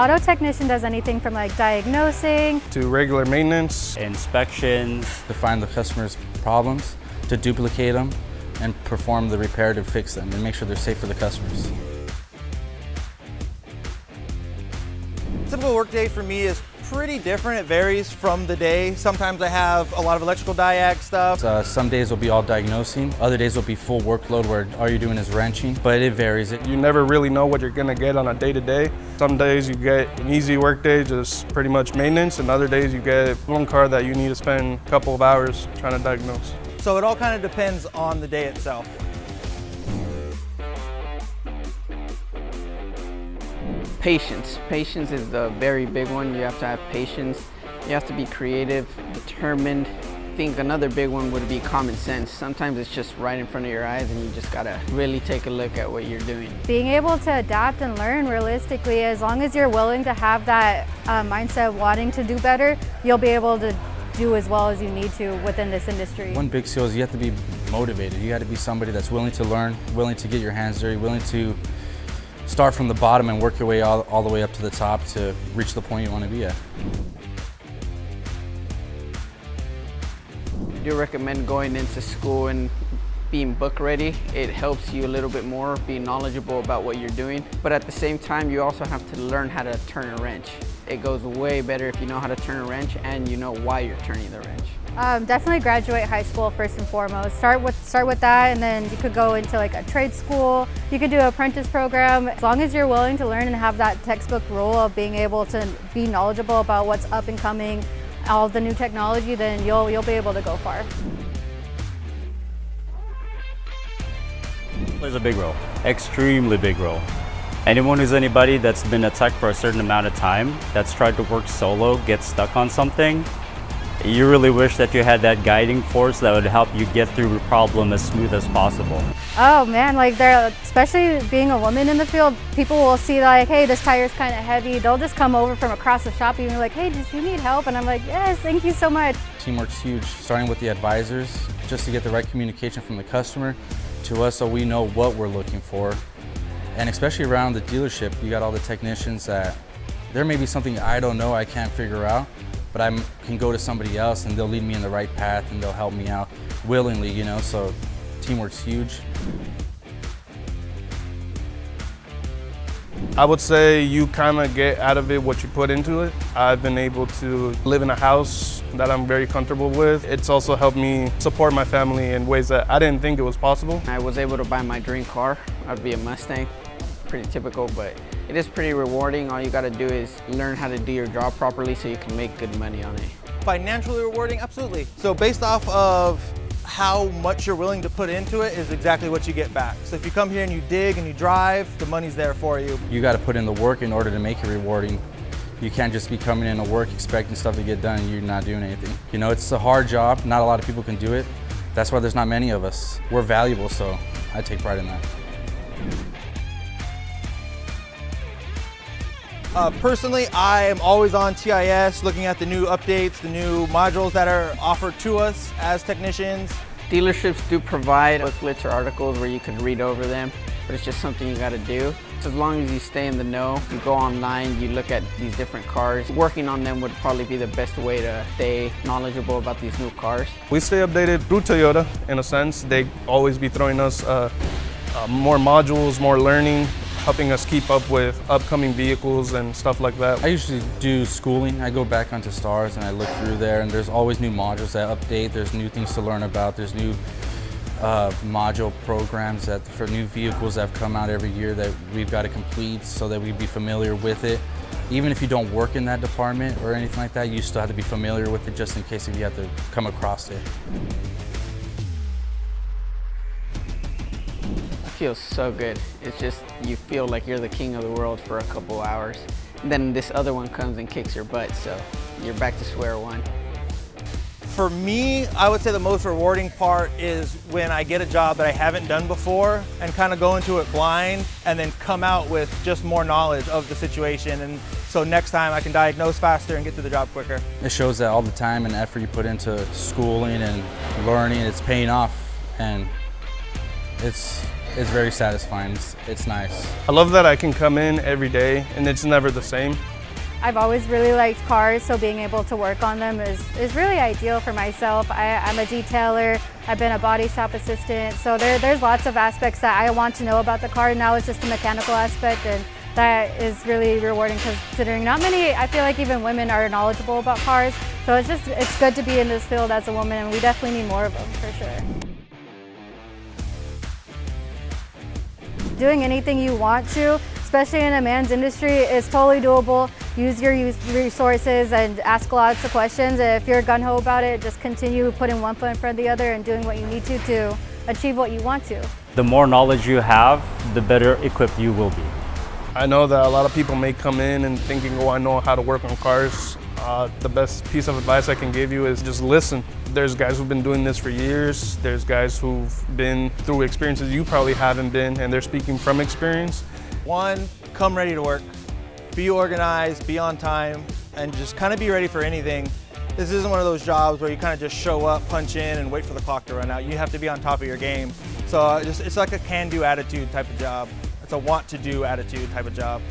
auto technician does anything from like diagnosing to regular maintenance, inspections, to find the customer's problems, to duplicate them, and perform the repair to fix them and make sure they're safe for the customers. Typical workday for me is pretty different. It varies from the day. Sometimes I have a lot of electrical diag stuff. Some days will be all diagnosing, other days will be full workload where all you're doing is wrenching, but it varies. You never really know what you're gonna get on a day-to-day. Some days you get an easy work day, just pretty much maintenance, and other days you get one car that you need to spend a couple of hours trying to diagnose. So it all kind of depends on the day itself. Patience. Patience is the very big one. You have to have patience. You have to be creative, determined. I think another big one would be common sense. Sometimes it's just right in front of your eyes and you just gotta really take a look at what you're doing. being able to adapt and learn realistically. As long as you're willing to have that mindset of wanting to do better, you'll be able to do as well as you need to within this industry. One big skill is you have to be motivated. You got to be somebody that's willing to learn, willing to get your hands dirty, willing to start from the bottom and work your way all the way up to the top to reach the point you want to be at. I do recommend going into school and being book ready. It helps you a little bit more, being knowledgeable about what you're doing. But at the same time, you also have to learn how to turn a wrench. It goes way better if you know how to turn a wrench and you know why you're turning the wrench. Definitely graduate high school first and foremost. Start with that, and then you could go into like a trade school. You could do an apprentice program. As long as you're willing to learn and have that textbook rule of being able to be knowledgeable about what's up and coming, all the new technology, then you'll be able to go far. plays a big role, extremely big role. Anyone who's anybody that's been a tech for a certain amount of time, that's tried to work solo, gets stuck on something, you really wish that you had that guiding force that would help you get through the problem as smooth as possible. Oh man, like especially being a woman in the field, people will see like, hey, this tire's kind of heavy. They'll just come over from across the shop and be like, hey, do you need help? And I'm like, yes, thank you so much. Teamwork's huge, starting with the advisors, just to get the right communication from the customer to us so we know what we're looking for. And especially around the dealership, you got all the technicians that there may be something I don't know, I can't figure out, but I can go to somebody else and they'll lead me in the right path and they'll help me out willingly, you know, so teamwork's huge. I would say you kind of get out of it what you put into it. I've been able to live in a house that I'm very comfortable with. It's also helped me support my family in ways that I didn't think it was possible. I was able to buy my dream car. That would be a Mustang. Pretty typical, but it is pretty rewarding. All you got to do is learn how to do your job properly so you can make good money on it. Financially rewarding, absolutely. So based off of how much you're willing to put into it is exactly what you get back. So if you come here and you dig and you drive, the money's there for you. You got to put in the work in order to make it rewarding. You can't just be coming in to work expecting stuff to get done and you're not doing anything. You know, it's a hard job. Not a lot of people can do it. That's why there's not many of us. We're valuable, so I take pride in that. Personally, I am always on TIS looking at the new updates, the new modules that are offered to us as technicians. Dealerships do provide booklets or articles where you can read over them, but it's just something you got to do. So as long as you stay in the know, you go online, you look at these different cars. Working on them would probably be the best way to stay knowledgeable about these new cars. We stay updated through Toyota in a sense. They always be throwing us more modules, more learning, helping us keep up with upcoming vehicles and stuff like that. I usually do schooling. I go back onto STARS and I look through there and there's always new modules that update. There's new things to learn about. There's new module programs that for new vehicles that have come out every year that we've got to complete so that we'd be familiar with it. Even if you don't work in that department or anything like that, you still have to be familiar with it just in case if you have to come across it. Feels so good. It's just, you feel like you're the king of the world for a couple hours. And then this other one comes and kicks your butt, so you're back to square one. For me, I would say the most rewarding part is when I get a job that I haven't done before and kind of go into it blind and then come out with just more knowledge of the situation. And so next time I can diagnose faster and get to the job quicker. It shows that all the time and effort you put into schooling and learning, it's paying off. And It's very satisfying. It's nice. I love that I can come in every day and it's never the same. I've always really liked cars, so being able to work on them is really ideal for myself. I'm a detailer, I've been a body shop assistant, so there's lots of aspects that I want to know about the car. Now it's just the mechanical aspect, and that is really rewarding considering not many, I feel like even women are knowledgeable about cars. So it's good to be in this field as a woman, and we definitely need more of them for sure. Doing anything you want to, especially in a man's industry, is totally doable. Use your resources and ask lots of questions. If you're gung-ho about it, just continue putting one foot in front of the other and doing what you need to achieve what you want to. The more knowledge you have, the better equipped you will be. I know that a lot of people may come in and thinking, oh, I know how to work on cars. The best piece of advice I can give you is just listen. There's guys who've been doing this for years. There's guys who've been through experiences you probably haven't been, and they're speaking from experience. One, come ready to work. Be organized, be on time, and just kind of be ready for anything. This isn't one of those jobs where you kind of just show up, punch in, and wait for the clock to run out. You have to be on top of your game. So it's like a can-do attitude type of job. It's a want-to-do attitude type of job.